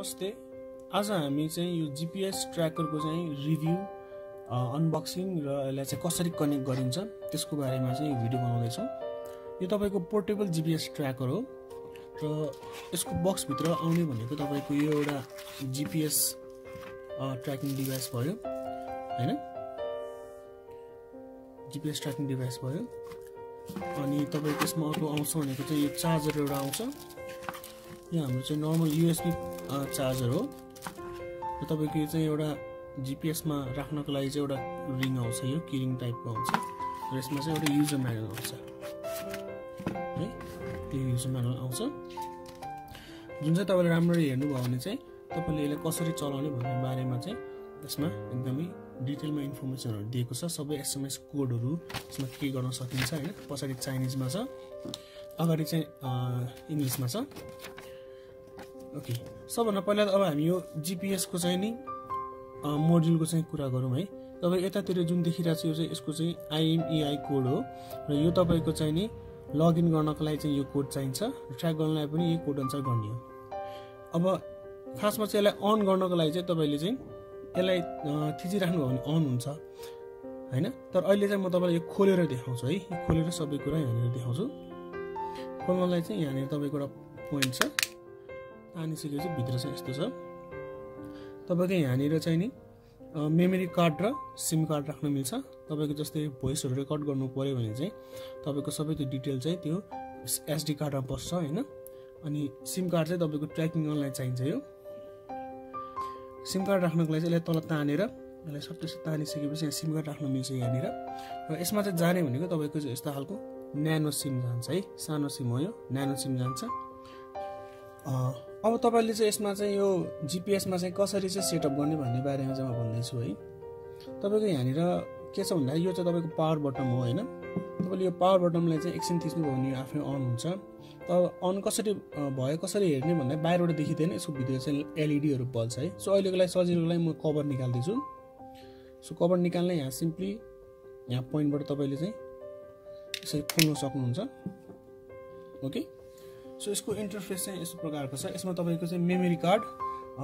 नमस्ते। आज हामी चाहिँ यो जीपीएस ट्र्याकरको चाहिँ रिभ्यू अनबक्सिङ र यसलाई चाहिँ कसरी कनेक्ट गरिन्छ त्यसको बारेमा चाहिँ यो भिडियो बनाउँदै छौं। यो तपाईको पोर्टेबल जीपीएस ट्र्याकर हो र यसको बक्स भित्र आउने भनेको तपाईको यो एउटा जीपीएस ट्र्याकिङ डिभाइस भयो हैन, जीपीएस ट्र्याकिङ डिभाइस भयो। अनि तपाईको यसमा अर्को आउँछ भनेको चाहिँ यो चार्जर एउटा आउँछ। यो हाम्रो चाहिँ नर्मल यूएसबी चार्जर हो र तपाईको यो चाहिँ एउटा जीपीएस मा राख्नको लागि चाहिँ एउटा रिङ आउँछ, यो किरिङ टाइपको आउँछ र यसमा चाहिँ एउटा युजर म्यानुअल आउँछ है। त्यो युजर म्यानुअल आउँछ जुन चाहिँ तपाईले राम्ररी हेर्नुभयो भने चाहिँ तपाईले यसलाई कसरी चलाउने भन्ने बारेमा चाहिँ यसमा एकदमै डिटेलमा इन्फर्मेसनहरु दिएको छ। सबै एसएमएस कोडहरु यसमा के गर्न सकिन्छ हैन। पछाडी चाइनिजमा छ, अगाडि चाहिँ इंग्लिशमा छ। ओके, सबभन्दा पहिला अब हामी यो जीपीएस को चाहिँ नि मोड्युलको चाहिँ कुरा गरौँ है। तपाई यतातिर जुन देखिरा छ यो चाहिँ यसको चाहिँ IMEI कोड हो र यो तपाईको चाहिँ नि लगइन गर्नको लागि चाहिँ यो कोड चाहिन्छ, ट्र्याक गर्नलाई पनि यही कोड अनुसार गर्ने हो। अब खासमा चाहिँ यसलाई अन गर्नको लागि चाहिँ तपाईले चाहिँ यसलाई थिचिराख्नु भयो भने अन हुन्छ हैन। तर अहिले चाहिँ म तपाईलाई यो खोलेर देखाउँछु है। यो खोलेर सबै कुरा यहाँनिर देखाउँछु। खोल्नलाई चाहिँ यहाँनिर तपाईको एउटा पोइन्ट छ, आनिसकेपछि भित्र चाहिँ यस्तो छ। तपाईको यहाँनिर चाहिँ नि मेमोरी कार्ड र सिम कार्ड राख्न मिल्छ। तपाईको जस्तै भोइसहरु रेकर्ड गर्नु पर्यो भने चाहिँ तपाईको सबै त्यो डिटेल चाहिँ त्यो एसडी कार्डमा बस्छ हैन। अनि सिम कार्ड चाहिँ तपाईको ट्र्याकिङ गर्नलाई चाहिन्छ। यो सिम कार्ड राख्नको लागि चाहिँ यसलाई तल तानेर यसलाई सबै तानिसकेपछि यहाँ सिम कार्ड राख्न मिल्छ यहाँनिर। र यसमा चाहिँ जाने भनेको तपाईको चाहिँ यस्तो खालको न्यानो सिम जान्छ है। सानो सिम हो यो, न्यानो सिम जान्छ। अब तपाईले चाहिँ यसमा चाहिँ यो जीपीएस मा चाहिँ कसरी चाहिँ सेटअप गर्ने भन्ने बारेमा चाहिँ म भन्दैछु है। तपाईको यहाँनिर के छ भन्दा यो चाहिँ तपाईको पावर बटन हो हैन। तपाईले यो पावर बटनलाई चाहिँ एकछिन थिच्नु भयो भने यो आफै अन हुन्छ। तर अन कसरी भयो कसरी हेर्ने भन्दा बाहिरबाट देखिदैन, यसको भित्र चाहिँ एलईडी हरु बल्छ है। सो अहिलेको लागि सजिलोको लागि म कभर निकाल्दै छु। सो कभर निकाल्न यहाँ सिम्पली यहाँ पोइन्टबाट तपाईले चाहिँ यसरी खोल्न सक्नुहुन्छ। ओके, सो यसको इन्टरफेस चाहिँ यस्तो प्रकारको छ। यसमा तपाईको चाहिँ मेमोरी कार्ड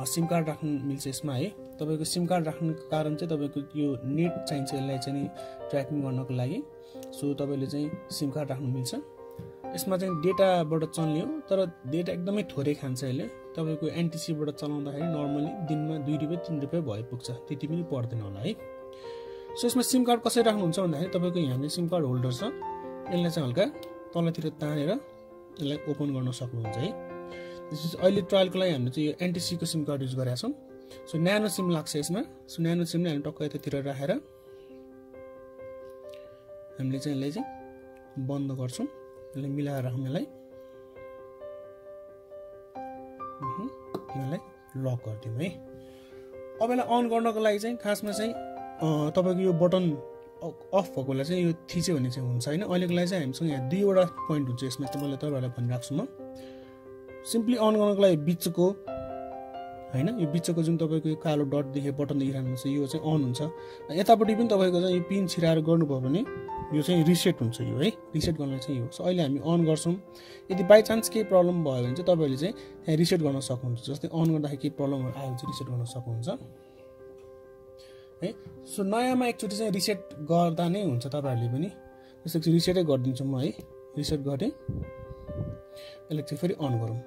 सिम कार्ड राख्न मिल्छ यसमा है। तपाईको सिम कार्ड राख्नुको कारण चाहिँ तपाईको यो नेट चाहिन्छ यसलाई चाहिँ ट्र्याकिङ गर्नको लागि। सो तपाईले चाहिँ सिम कार्ड राख्न मिल्छ। यसमा चाहिँ डेटाबाट चल्ने हो, तर डेटा एकदमै थोरै खान्छ यसले। तपाईको एनटीसी बाट चलाउँदाखेरि नर्मली दिनमा 2 रुपैयाँ 3 रुपैयाँ भए पुग्छ, त्यति पनि पर्दैन होला है। सो यसमा सिम कार्ड कसरी राख्नुहुन्छ भन्दाखेरि तपाईको यहाँ सिम कार्ड होल्डर छ, यसलाई चाहिँ हल्का तलतिर तानेर यसलाई ओपन गर्न सक्नुहुन्छ है। अहिले ट्रायलको लागि हामीले चाहिँ यो एनटीसी को सिम कार्ड युज गरेका छौं। सो न्यानो सिम लाग्छ यसमा। सो न्यानो सिमले हामी टक्क यतातिर राखेर हामीले चाहिँ यसलाई चाहिँ बन्द गर्छौं। यसलाई मिलाएर राखौं यसलाई लक गर्दियौं है। अब यसलाई अन गर्नको लागि चाहिँ खासमा चाहिँ तपाईको यो बटन अफ भएकोलाई चाहिँ यो थिच्यो भने चाहिँ हुन्छ हैन। अहिलेको लागि चाहिँ हामीसँग यहाँ 2 वटा पोइन्ट हुन्छ यसमा। मैले तपाईहरुलाई भनिराख्छु म। सिम्पली अन गर्नको लागि बिचको हैन, यो बिचको जुन तपाईको यो कालो डट देखे बटन देखिरहनुहुन्छ यो चाहिँ अन हुन्छ। यतापट्टि पनि तपाईको चाहिँ यो पिन छिराएर गर्नुभयो भने यो चाहिँ रिसेट हुन्छ यो है। रिसेट गर्नलाई चाहिँ यो। सो अहिले हामी अन गर्छौं। यदि बाइ चान्स केही प्रब्लम भयो भने चाहिँ तपाईले चाहिँ त्यहाँ रिसेट गर्न सक्नुहुन्छ। जस्तै अन गर्दाखेरि केही प्रब्लमहरु आयो भने चाहिँ रिसेट गर्न सक्नुहुन्छ है। सो नयाँमा एकचोटी चाहिँ रिसेट गर्दा नै हुन्छ तपाईहरुले पनि। त्यसैले चाहिँ रिसेटै गर्दिन्छु म है। रिसेट गरे यसलाई चाहिँ फेरि अन गरौँ।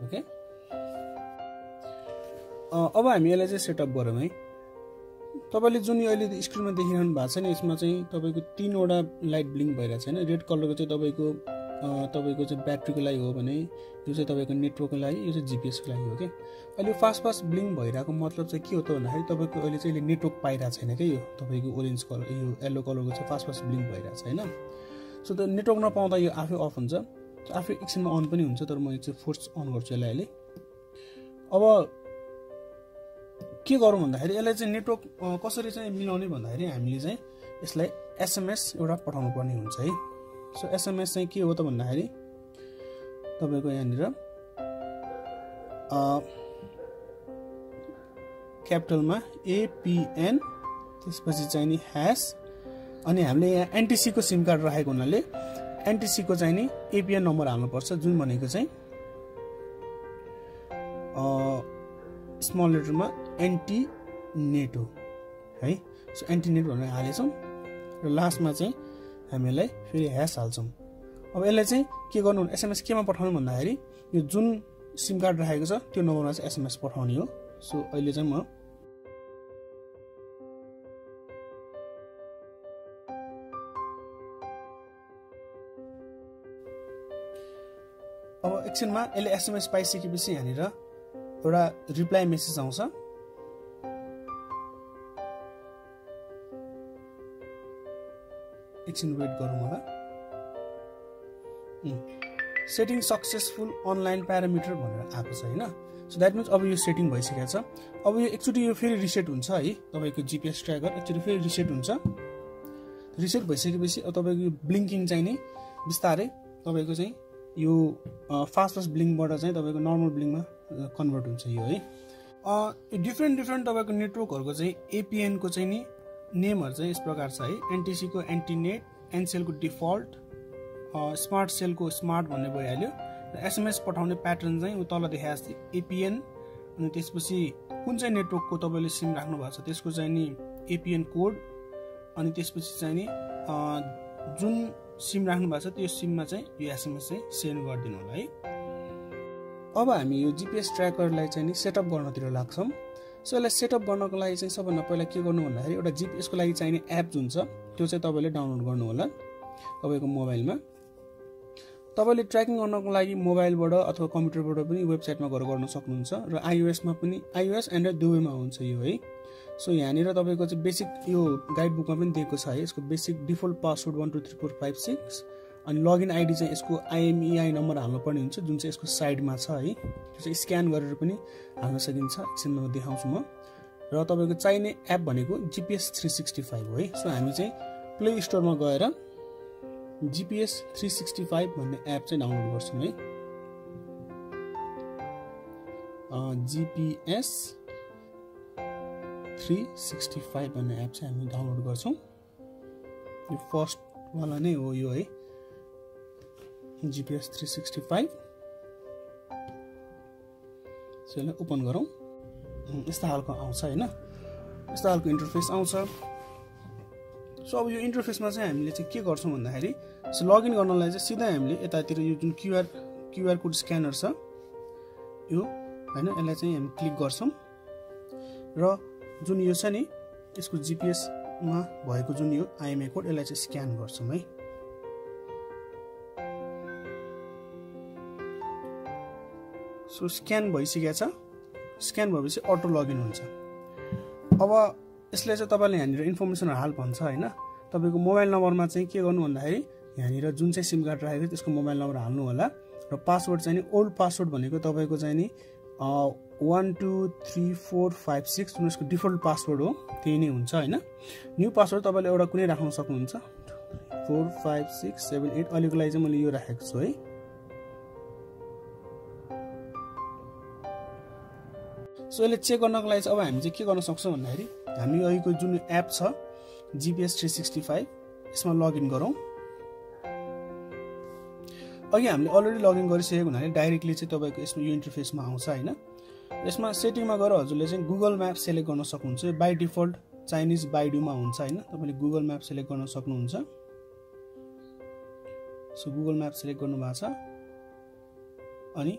ओके, अब हामी यसलाई चाहिँ सेटअप गरौँ है। तपाईले जुन यो अहिले स्क्रिनमा देखिरहनु भएको छ नि यसमा चाहिँ तपाईको 3 वटा लाइट ब्लिङ्क भइरहेछ हैन। रेड कलरको चाहिँ तपाईको चाहिँ ब्याट्रीको लागि हो भने यो चाहिँ तपाईको नेटवर्कको लागि, यो चाहिँ जीपीएस को लागि हो के। अहिले फास्ट ब्लिङ्क भइरहेको मतलब चाहिँ के हो त भन्दाखेरि तपाईको अहिले चाहिँ नेटवर्क पाइरहेको छैन के। यो तपाईको ओरेन्ज कलर यो येलो कलरको चाहिँ फास्ट ब्लिङ्क भइरहेछ हैन। सो त नेटवर्क नपाउँदा यो आफै अफ हुन्छ, आफै एकछिनमा अन पनि हुन्छ। तर म यो चाहिँ फोर्स अन गर्छु यसलाई अहिले। अब के गरौँ भन्दाखेरि यसलाई चाहिँ नेटवर्क कसरी चाहिँ मिलाउने भन्दाखेरि हामीले चाहिँ यसलाई एसएमएस एउटा पठाउनु पर्ने हुन्छ है। सो एसएमएस चाहिँ के हो त भन्दाखेरि तपाईको यहाँनिर क्यापिटलमा APN त्यसपछि चाहिँ नि # अनि हामीले यहाँ एनटीसी को सिम कार्ड राखेको हुनाले एनटिसी को चाहिँ नि एपिएन नम्बर हाल्नुपर्छ, जुन भनेको चाहिँ स्मल लेटरमा एन्टी नेट हो है। सो एन्टी नेट भनेर हालेछौँ र लास्टमा चाहिँ हामीलाई फेरि ह्यास हाल्छौँ। अब यसलाई चाहिँ के गर्नु, एसएमएस केमा पठाउनु भन्दाखेरि यो जुन सिम कार्ड राखेको छ त्यो नम्बरमा चाहिँ एसएमएस पठाउने हो। सो अहिले चाहिँ म अब एकछिनमा यसले एसएमएस पाइसकेपछि यहाँनिर एउटा रिप्लाई मेसेज आउँछ। एकछिन वेट गरौँ होला। सेटिङ सक्सेसफुल अनलाइन प्यारामिटर भनेर आएको छ हैन। सो द्याट मिन्स अब यो सेटिङ भइसकेको छ। अब यो एकचोटि यो फेरि रिसेट हुन्छ है, तपाईको जीपीएस ट्र्याकर एकचोटि फेरि रिसेट हुन्छ। रिसेट भइसकेपछि अब तपाईको यो ब्लिङ्किङ चाहिँ नि बिस्तारै तपाईको चाहिँ यो फास्ट ब्लिङ्कबाट चाहिँ तपाईको नर्मल ब्लिङ्कमा कन्भर्ट हुन्छ यो है। डिफ्रेन्ट तपाईको नेटवर्कहरुको चाहिँ एपीएन को चाहिँ नि नेमहरु चाहिँ यस प्रकार छ है। एनटीसी को एन्टीनेट, एनसेल को डिफल्ट, स्मार्ट सेल को स्मार्ट भन्ने भइहाल्यो। एसएमएस पठाउने प्याटर्न चाहिँ तल देखाएको छ एपीएन, अनि त्यसपछि कुन चाहिँ नेटवर्कको तपाईले सिम राख्नु भएको छ त्यसको चाहिँ नि एपीएन कोड, अनि त्यसपछि चाहिँ नि जुन सिम राख्नु भएको छ त्यो सिममा चाहिँ यो एसएमएस चाहिँ सेन्ड गरिदिनु होला है। अब हामी यो जीपीएस ट्र्याकरलाई चाहिँ नि सेटअप गर्नतिर लाग्छौं। सो यसलाई सेटअप गर्नको लागि चाहिँ सबभन्दा पहिला के गर्नु भन्दाखेरि एउटा जीपीएस को लागि चाहिने एप जुन छ त्यो चाहिँ तपाईले डाउनलोड गर्नु होला तपाईको मोबाइलमा। तपाईले ट्र्याकिङ गर्नको लागि मोबाइलबाट अथवा कम्प्युटरबाट पनि वेबसाइटमा गएर गर्न सक्नुहुन्छ र आइओएसमा पनि, आइओएस एन्ड्रोइड दुवैमा हुन्छ यो है। सो यहाँनिर तपाईको चाहिँ बेसिक यो गाइड बुकमा पनि दिएको छ है। यसको बेसिक डिफल्ट पासवर्ड 123456, अनि लगइन आइडी चाहिँ यसको आइएमईआई नम्बर हाल्नुपर्ने हुन्छ जुन चाहिँ यसको साइडमा छ है। त्यो चाहिँ स्क्यान गरेर पनि हाल्न सकिन्छ, एकछिनमा म देखाउँछु म। र तपाईको चाहिने एप भनेको जीपीएस 365 हो है। सो हामी चाहिँ प्ले स्टोरमा गएर जीपीएस 365 भन्ने एप चाहिँ डाउनलोड गर्छौं है। जीपीएस 365 भन्ने एप चाहिँ हामी डाउनलोड गर्छौं। यो फर्स्ट वाला नै हो यो है, जीपीएस 365। सो यसलाई ओपन गरौँ। यस्तो खालको आउँछ हैन, यस्तो खालको इन्टरफेस आउँछ। सो अब यो इन्टरफेसमा चाहिँ हामीले चाहिँ के गर्छौं भन्दाखेरि सो लगइन गर्नलाई चाहिँ सिधै हामीले यतातिर यो जुन क्यूआर कोड स्क्यानर छ यो हैन, यसलाई चाहिँ हामी क्लिक गर्छौं र जुन यो छ नि यसको जीपीएस मा भएको जुन यो आइएमआई कोड यसलाई चाहिँ स्क्यान गर्छौं है। सो स्क्यान भइसकेको छ। स्क्यान भएपछि अटो लगइन हुन्छ। अब यसले चाहिँ तपाईले यहाँनिर इन्फर्मेसन हाल भन्छ हैन। तपाईको मोबाइल नम्बरमा चाहिँ के गर्नु भन्दाखेरि यहाँनिर जुन चाहिँ सिम कार्ड राखेको त्यसको मोबाइल नम्बर हाल्नु होला र पासवर्ड चाहिँ नि ओल्ड पासवर्ड भनेको तपाईको चाहिँ नि 123456 जुन यसको डिफल्ट पासवर्ड हो त्यही नै हुन्छ हैन। न्यू पासवर्ड तपाईले एउटा कुनै राख्न सक्नुहुन्छ, 45678। अहिलेको लागि चाहिँ मैले यो राखेको छु है। सो यसले चेक गर्नको लागि चाहिँ अब हामी चाहिँ के गर्न सक्छौं भन्दाखेरि हामी अहिलेको जुन एप छ जीपीएस 365 यसमा लगइन गरौँ। अघि हामीले अलरेडी लगइन गरिसकेको हुनाले डाइरेक्टली चाहिँ तपाईको यसमा यो इन्टरफेसमा आउँछ हैन। यसमा सेटिङमा गएर हजुरले चाहिँ गुगल म्याप सेलेक्ट गर्न सक्नुहुन्छ। बाइ डिफल्ट चाइनिज बाइडुमा हुन्छ हैन, तपाईले गुगल म्याप सेलेक्ट गर्न सक्नुहुन्छ। सो गुगल म्याप सेलेक्ट गर्नु भएको छ अनि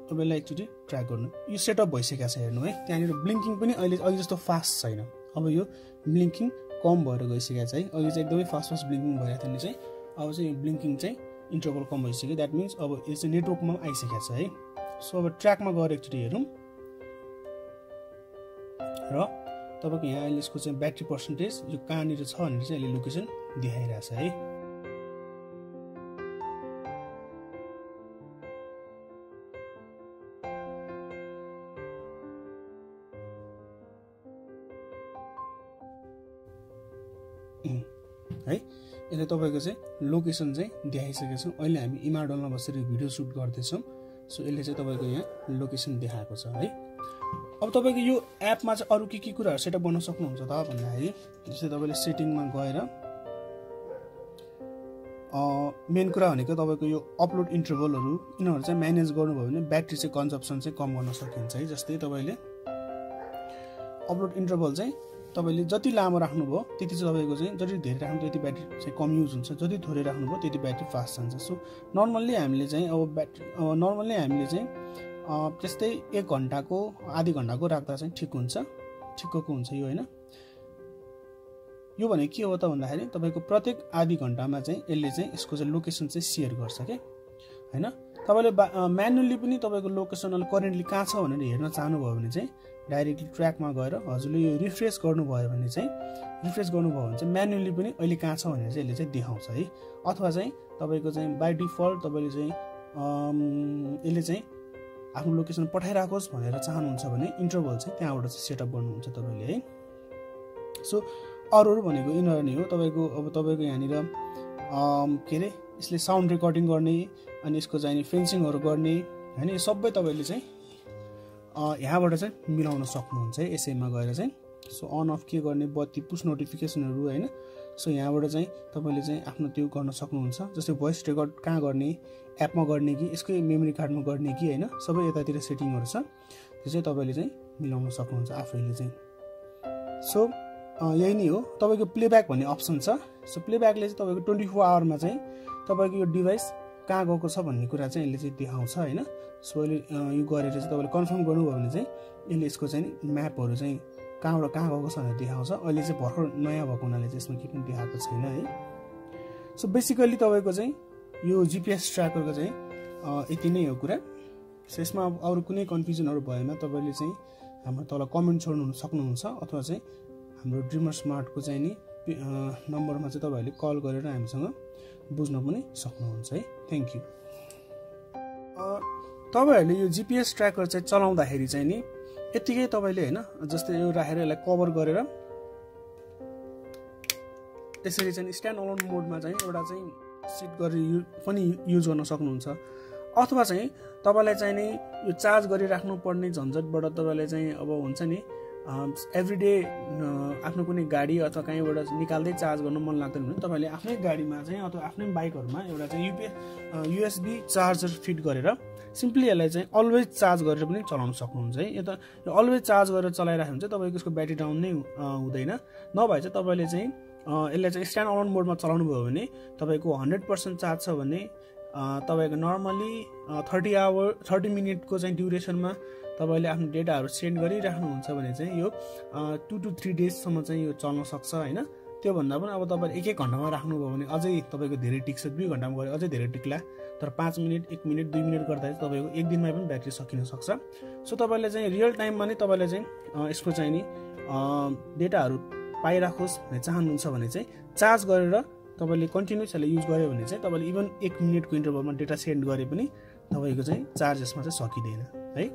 तपाईलाई एकचोटी ट्र्याक गर्नु। यो सेटअप भइसकेको छ हेर्नु है। त्यहाँनिर ब्लिङ्किङ पनि अहिले जस्तो फास्ट छैन। अब यो ब्लिङ्किङ कम भएर गइसकेको छ है। अहिले चाहिँ एकदमै फास्ट ब्लिङ्किङ भइरहेको थियो नि चाहिँ अब चाहिँ यो ब्लिङ्किङ चाहिँ इन्टरभल कम भइसक्यो। द्याट मिन्स अब यो चाहिँ नेटवर्कमा पनि आइसकेको छ है। सो अब ट्र्याकमा गएर एकचोटि हेरौँ र तपाईको यहाँ अहिले यसको चाहिँ ब्याट्री पर्सेन्टेज यो कहाँनिर छ भनेर चाहिँ अहिले लोकेसन देखाइरहेछ है। है यसले तपाईको चाहिँ लोकेसन चाहिँ देखाइसकेको छ। अहिले हामी इमाडलमा बसेर भिडियो सुट गर्दैछौँ। सो यसले चाहिँ तपाईको यहाँ लोकेसन देखाएको छ है। अब तपाईको यो एपमा चाहिँ अरु के कुराहरु सेटअप गर्न सक्नुहुन्छ त भन्दाखेरि जस्तै तपाईले सेटिङमा गएर मेन कुरा भनेको तपाईँको यो अपलोड इन्टरभलहरू यिनीहरू चाहिँ म्यानेज गर्नुभयो भने ब्याट्री चाहिँ कन्जम्पसन चाहिँ कम गर्न सकिन्छ है। जस्तै तपाईँले अपलोड इन्टरभल चाहिँ तपाईँले जति लामो राख्नुभयो त्यति चाहिँ तपाईँको चाहिँ जति धेरै राख्नु त्यति ब्याट्री चाहिँ कम युज हुन्छ, जति थोरै राख्नुभयो त्यति ब्याट्री फास्ट जान्छ। सो नर्मल्ली हामीले चाहिँ त्यस्तै 1 घन्टाको आधी घन्टाको राख्दा चाहिँ ठिक्कको हुन्छ यो होइन। यो भने के हो त भन्दाखेरि तपाईँको प्रत्येक आधी घन्टामा चाहिँ यसले चाहिँ यसको चाहिँ लोकेसन चाहिँ सेयर गर्छ के हैन। तपाईँले म्यानुअली पनि तपाईँको लोकेसन अहिले करेन्टली कहाँ छ भनेर हेर्न चाहनुभयो भने चाहिँ डाइरेक्टली ट्र्याकमा गएर हजुरले यो रिफ्रेस गर्नुभयो भने चाहिँ म्यानुअली पनि अहिले कहाँ छ भनेर चाहिँ यसले चाहिँ देखाउँछ है। अथवा चाहिँ तपाईँको चाहिँ बाई डिफल्ट तपाईँले चाहिँ यसले चाहिँ आफ्नो लोकेसन पठाइराखोस् भनेर चाहनुहुन्छ भने इन्टरभल चाहिँ त्यहाँबाट चाहिँ सेटअप गर्नुहुन्छ तपाईँले है। सो अरू भनेको यिनीहरू नै हो। तपाईँको यहाँनिर के अरे यसले साउन्ड रेकर्डिङ गर्ने अनि यसको चाहिँ फेन्सिङहरू गर्ने होइन, यो सबै तपाईँले चाहिँ यहाँबाट चाहिँ मिलाउन सक्नुहुन्छ है यसैमा गएर चाहिँ। सो अन अफ के गर्ने बत्ती पुस नोटिफिकेसनहरू होइन। सो यहाँबाट चाहिँ तपाईँले चाहिँ आफ्नो त्यो गर्न सक्नुहुन्छ। जस्तै भोइस रेकर्ड कहाँ गर्ने, एपमा गर्ने कि यसकै मेमोरी कार्डमा गर्ने कि होइन, सबै यतातिर सेटिङहरू छ, त्यो चाहिँ तपाईँले चाहिँ मिलाउन सक्नुहुन्छ आफैले चाहिँ। सो यही नै हो। तपाईँको प्लेब्याक भन्ने अप्सन छ। सो प्लेब्याकले चाहिँ तपाईँको 24 आवरमा चाहिँ तपाईँको यो डिभाइस कहाँ गएको छ भन्ने कुरा चाहिँ यसले चाहिँ देखाउँछ होइन। सो अहिले यो गरेर चाहिँ तपाईँले कन्फर्म गर्नुभयो भने चाहिँ यसले यसको चाहिँ म्यापहरू चाहिँ कहाँबाट कहाँ गएको छ भनेर देखाउँछ। अहिले चाहिँ भर्खर नयाँ भएको हुनाले चाहिँ यसमा केही पनि देखाएको छैन है। सो बेसिकली तपाईँको चाहिँ यो जिपिएस ट्र्याकरको चाहिँ यति नै हो कुरा। सो यसमा अरू कुनै कन्फ्युजनहरू भएमा तपाईँले चाहिँ हाम्रो तल कमेन्ट छोड्नु सक्नुहुन्छ अथवा चाहिँ हाम्रो ड्रिमर स्मार्टको चाहिँ नि नम्बरमा चाहिँ तपाईँहरूले कल गरेर हामीसँग बुझ्न पनि सक्नुहुन्छ है। Thank you. तपाईँहरूले यो जिपिएस ट्र्याकर चाहिँ चलाउँदाखेरि चाहिँ नि यतिकै तपाईँले होइन जस्तै यो राखेर यसलाई कभर गरेर यसरी चाहिँ स्ट्यान्ड अलोन मोडमा चाहिँ एउटा चाहिँ सेट गरेर पनि युज गर्न सक्नुहुन्छ। अथवा चाहिँ तपाईँलाई चाहिँ नि यो चार्ज गरिराख्नु पर्ने झन्झटबाट तपाईँलाई चाहिँ अब हुन्छ नि एभ्रिडे आफ्नो कुनै गाडी अथवा कहीँबाट निकाल्दै चार्ज गर्नु मन लाग्दैन भने तपाईँले आफ्नै गाडीमा चाहिँ अथवा आफ्नै बाइकहरूमा एउटा चाहिँ युएसबी चार्जर फिट गरेर सिम्पली यसलाई चाहिँ अलवेज चार्ज गरेर पनि चलाउन सक्नुहुन्छ है। यो त अलवेज चार्ज गरेर चलाइराख्यो भने चाहिँ तपाईँको यसको ब्याट्री डाउन नै हुँदैन। नभए चाहिँ तपाईँले चाहिँ यसलाई चाहिँ स्ट्यान्ड अलोन मोडमा चलाउनु भयो भने तपाईँको 100% चार्ज छ भने तपाईँको नर्मली 30 मिनटको चाहिँ ड्युरेसनमा तपाईँले आफ्नो डेटाहरू सेन्ड गरिराख्नुहुन्छ भने चाहिँ यो 2 to 3 डेजसम्म चाहिँ यो चल्न सक्छ होइन। त्योभन्दा पनि अब तपाईँले 1 घन्टामा राख्नुभयो भने अझै तपाईँको धेरै टिक्छ, 2 घन्टामा गरे अझै धेरै टिक्ला। तर 5 मिनट 1 मिनट 2 मिनट गर्दा चाहिँ तपाईँको 1 दिनमै पनि ब्याट्री सकिन सक्छ। सो तपाईँले चाहिँ रियल टाइममा नै तपाईँले चाहिँ यसको चाहिँ नि डेटाहरू पाइराखोस् भन्ने चाहनुहुन्छ भने चाहिँ चार्ज गरेर तपाईँले कन्टिन्युस यसलाई युज गर्यो भने चाहिँ तपाईँले इभन 1 मिनटको इन्टरभलमा डेटा सेन्ड गरे पनि तपाईँको चाहिँ चार्ज यसमा चाहिँ सकिँदैन है।